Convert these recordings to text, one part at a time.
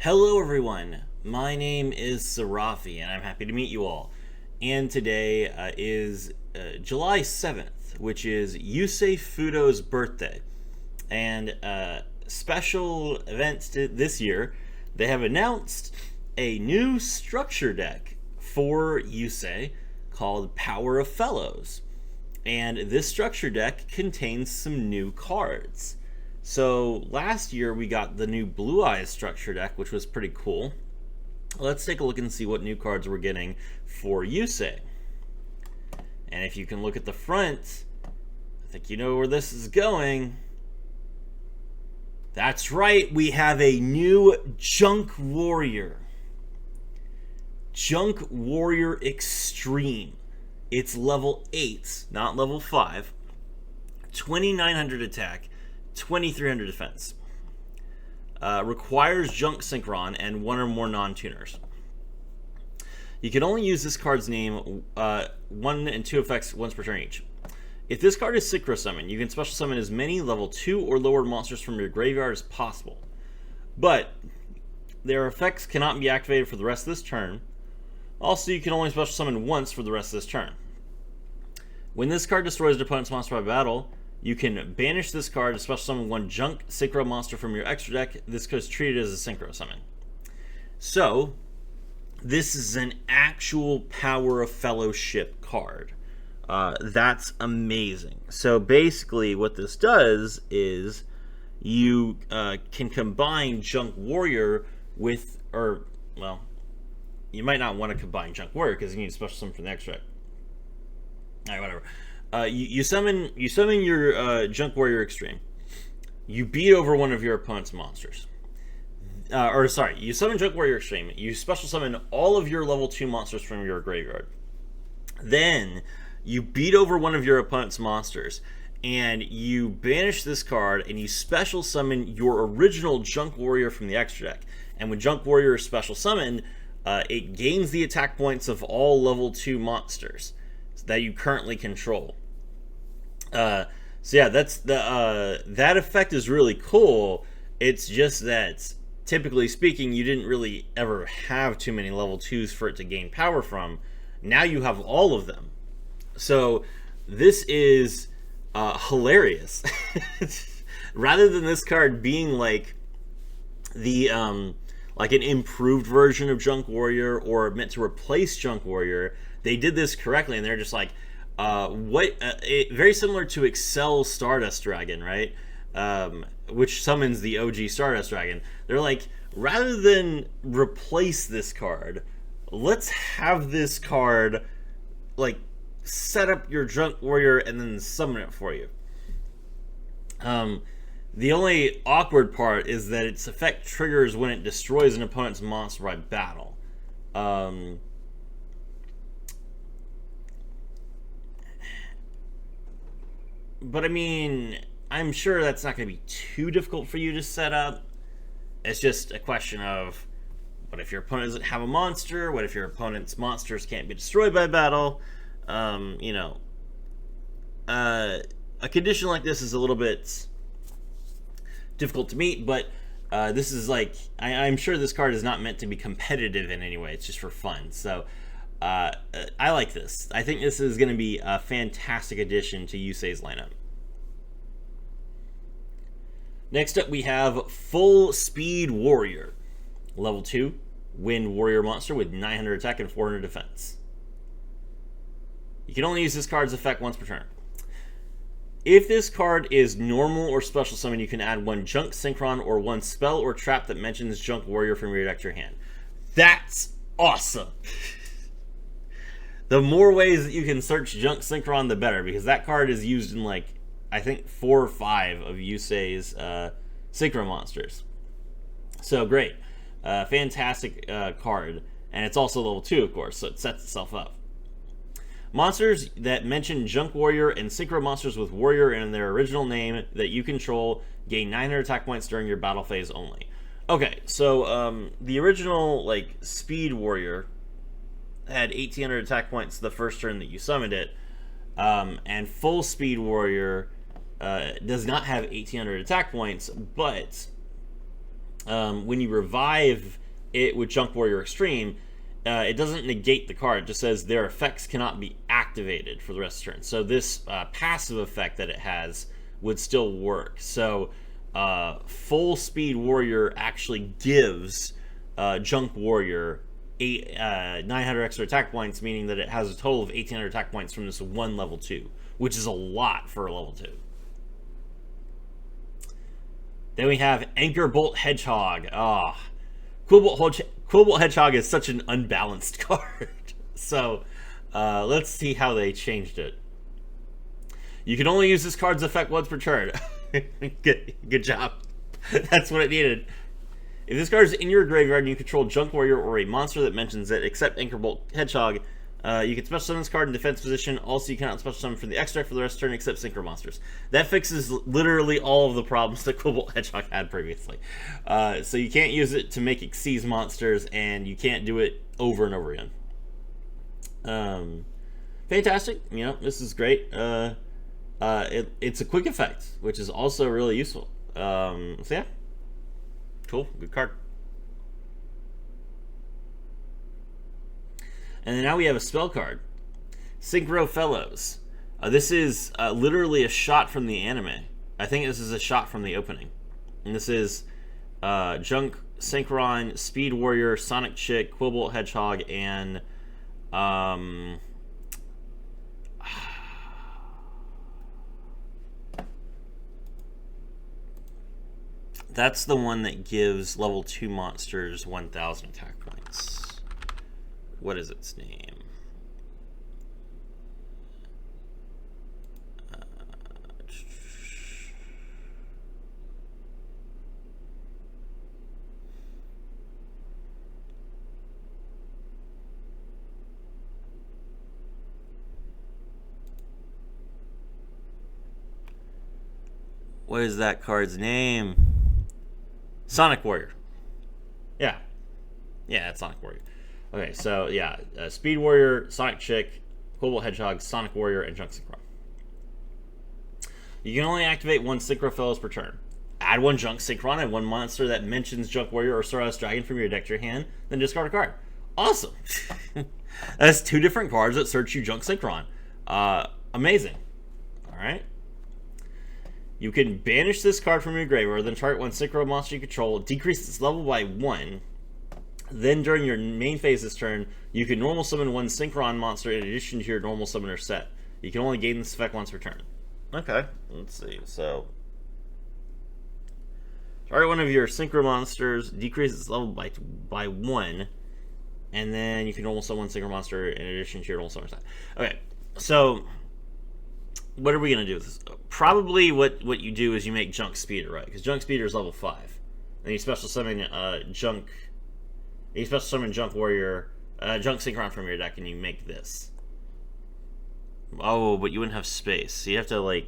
Hello everyone, my name is Sarafi and I'm happy to meet you all. And today is July 7th, which is Yusei Fudo's birthday. And special events this year, they have announced a new structure deck for Yusei called Power of Fellows. And this structure deck contains some new cards. So last year we got the new Blue Eyes structure deck, which was pretty cool. Let's take a look and see what new cards we're getting for Yusei. And if you can look at the front, I think you know where this is going. That's right, we have a new Junk Warrior. Junk Warrior Extreme. It's level 8, not level 5. 2900 attack. 2300 defense. Requires Junk Synchron and one or more non-tuners. You can only use this card's name 1 and 2 effects once per turn each. If this card is Synchro Summon, you can special summon as many level 2 or lower monsters from your graveyard as possible. But their effects cannot be activated for the rest of this turn. Also, you can only special summon once for the rest of this turn. When this card destroys an opponent's monster by battle, you can banish this card to special summon one Junk Synchro monster from your extra deck. This card is treated as a Synchro summon. So, this is an actual Power of Fellowship card. That's amazing. So basically what this does is you can combine Junk Warrior with, well, you might not want to combine Junk Warrior because you need a special summon from the extra deck. Alright, whatever. You summon your Junk Warrior Extreme. You beat over one of your opponent's monsters. You summon Junk Warrior Extreme. You special summon all of your level 2 monsters from your graveyard. Then you beat over one of your opponent's monsters, and you banish this card, and you special summon your original Junk Warrior from the extra deck. And when Junk Warrior is special summoned, it gains the attack points of all level 2 monsters that you currently control. So yeah, that's that effect is really cool. It's just that, typically speaking, you didn't really ever have too many level 2s for it to gain power from. Now you have all of them. So this is hilarious. Rather than this card being like the like an improved version of Junk Warrior or meant to replace Junk Warrior, they did this correctly, and they're just like, very similar to Excel Stardust Dragon, right? Which summons the OG Stardust Dragon. They're like, rather than replace this card, let's have this card like set up your Junk Warrior and then summon it for you. The only awkward part is that its effect triggers when it destroys an opponent's monster by battle. But I mean, I'm sure that's not going to be too difficult for you to set up. It's just a question of, what if your opponent doesn't have a monster? What if your opponent's monsters can't be destroyed by battle? A condition like this is a little bit difficult to meet, but this is like, I'm sure this card is not meant to be competitive in any way. It's just for fun. So I like this. I think this is going to be a fantastic addition to Yusei's lineup. Next up, we have Full Speed Warrior. Level 2, Wind Warrior monster with 900 attack and 400 defense. You can only use this card's effect once per turn. If this card is normal or special summon, you can add one Junk Synchron or one spell or trap that mentions Junk Warrior from your deck to your hand. That's awesome! The more ways that you can search Junk Synchron, the better, because that card is used in, like, I think 4 or 5 of Yusei's Synchro monsters. So great. Fantastic card. And it's also level 2, of course, so it sets itself up. Monsters that mention Junk Warrior and Synchro monsters with Warrior in their original name that you control gain 900 attack points during your battle phase only. Okay, so the original, like, Speed Warrior had 1800 attack points the first turn that you summoned it, and Full Speed Warrior does not have 1800 attack points, but when you revive it with Junk Warrior Extreme, it doesn't negate the card. It just says their effects cannot be activated for the rest of the turn. So this passive effect that it has would still work. So Full Speed Warrior actually gives Junk Warrior 900 extra attack points, meaning that it has a total of 1800 attack points from this one level 2, which is a lot for a level 2. Then we have Anchorbolt Hedgehog. Quillbolt Hedgehog is such an unbalanced card. So let's see how they changed it. You can only use this card's effect once per turn. Good job. That's what it needed. If this card is in your graveyard and you control Junk Warrior or a monster that mentions it, except Anchorbolt Hedgehog, you can special summon this card in defense position. Also, you cannot special summon from the X deck for the rest of the turn except Synchro monsters. That fixes literally all of the problems that Quillbolt Hedgehog had previously. So you can't use it to make Xyz monsters, and you can't do it over and over again. Fantastic. You know, this is great. It's a quick effect, which is also really useful. So yeah. Cool, good card. And then now we have a spell card, Synchro Fellows. This is literally a shot from the anime. I think this is a shot from the opening. And this is Junk Synchron, Speed Warrior, Sonic Chick, Quillbolt Hedgehog, and that's the one that gives level 2 monsters 1000 attack points. What is its name? What is that card's name? Sonic Warrior. Yeah, it's Sonic Warrior. Okay, so yeah, Speed Warrior, Sonic Chick, Quillbolt Hedgehog, Sonic Warrior, and Junk Synchron. You can only activate one Synchro Fellows per turn. Add one Junk Synchron and one monster that mentions Junk Warrior or Stardust Dragon from your deck to your hand, then discard a card. Awesome! That's 2 different cards that search you Junk Synchron. Amazing. Alright. You can banish this card from your graveyard, then target one Synchro monster you control, decrease its level by 1. Then during your main phase this turn, you can normal summon one Synchron monster in addition to your normal summoner set. You can only gain this effect once per turn. Okay, let's see. So, target one of your Synchro monsters, decrease its level by 1, and then you can normal summon one Synchro monster in addition to your normal summoner set. Okay, so what are we going to do with this? Probably what you do is you make Junk Speeder, right? Because Junk Speeder is level 5. And you special summon You special summon Junk Warrior, Junk Synchron from your deck, and you make this. Oh, but you wouldn't have space. So you have to, like...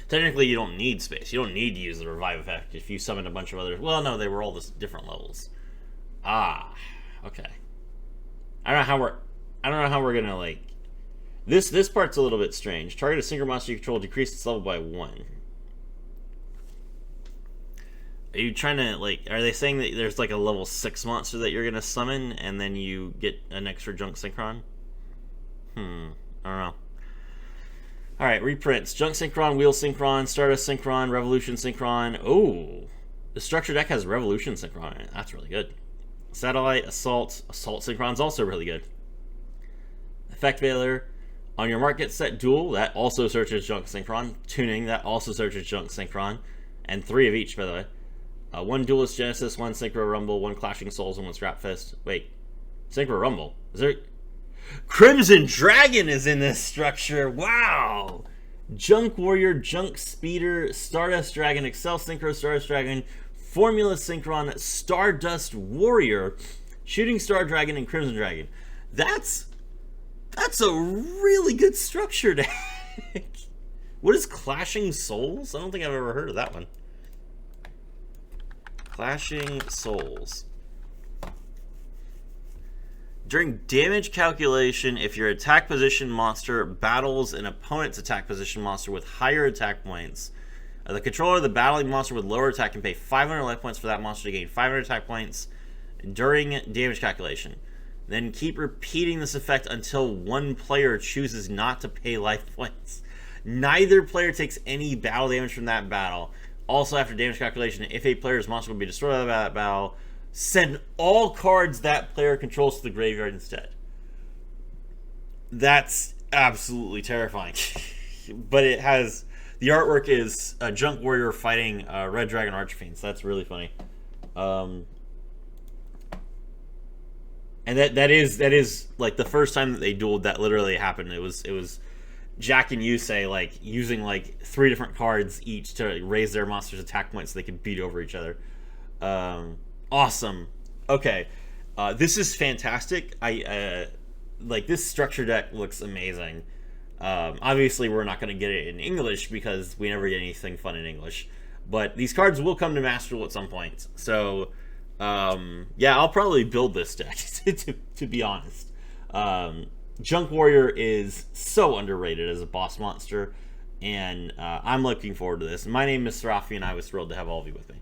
Technically, you don't need space. You don't need to use the Revive effect if you summon a bunch of others. Well, no, they were all different levels. Ah, okay. I don't know how we're gonna, like... This part's a little bit strange. Target a Synchro monster you control, decrease its level by 1. Are you trying to, like, are they saying that there's, like, a level 6 monster that you're going to summon, and then you get an extra Junk Synchron? I don't know. Alright, reprints. Junk Synchron, Wheel Synchron, Stardust Synchron, Revolution Synchron. Oh, the structure deck has Revolution Synchron in it. That's really good. Satellite, Assault Synchron's also really good. Effect Veiler. On your market set duel, that also searches Junk Synchron. Tuning, that also searches Junk Synchron. And 3 of each, by the way. 1 Duelist Genesis, 1 Synchro Rumble, 1 Clashing Souls, and 1 Scrap Fist. Wait, Synchro Rumble? Is there... Crimson Dragon is in this structure! Wow! Junk Warrior, Junk Speeder, Stardust Dragon, Excel Synchro, Stardust Dragon, Formula Synchron, Stardust Warrior, Shooting Star Dragon, and Crimson Dragon. That's a really good structure deck. What is Clashing Souls? I don't think I've ever heard of that one. Clashing Souls. During damage calculation, if your attack position monster battles an opponent's attack position monster with higher attack points, the controller of the battling monster with lower attack can pay 500 life points for that monster to gain 500 attack points during damage calculation. Then keep repeating this effect until one player chooses not to pay life points. Neither player takes any battle damage from that battle. Also, after damage calculation, if a player's monster will be destroyed by that battle, send all cards that player controls to the graveyard instead. That's absolutely terrifying. But it has... The artwork is a Junk Warrior fighting Red Dragon Archfiend, so that's really funny. And that is like the first time that they dueled that literally happened. It was Jack and Yusei like using like 3 different cards each to raise their monster's attack points so they could beat over each other. Awesome. Okay, this is fantastic. I like this structure deck looks amazing. Obviously, we're not going to get it in English because we never get anything fun in English. But these cards will come to Master Duel at some point. So, yeah, I'll probably build this deck, to be honest. Junk Warrior is so underrated as a boss monster. And I'm looking forward to this. My name is Serafi, and I was thrilled to have all of you with me.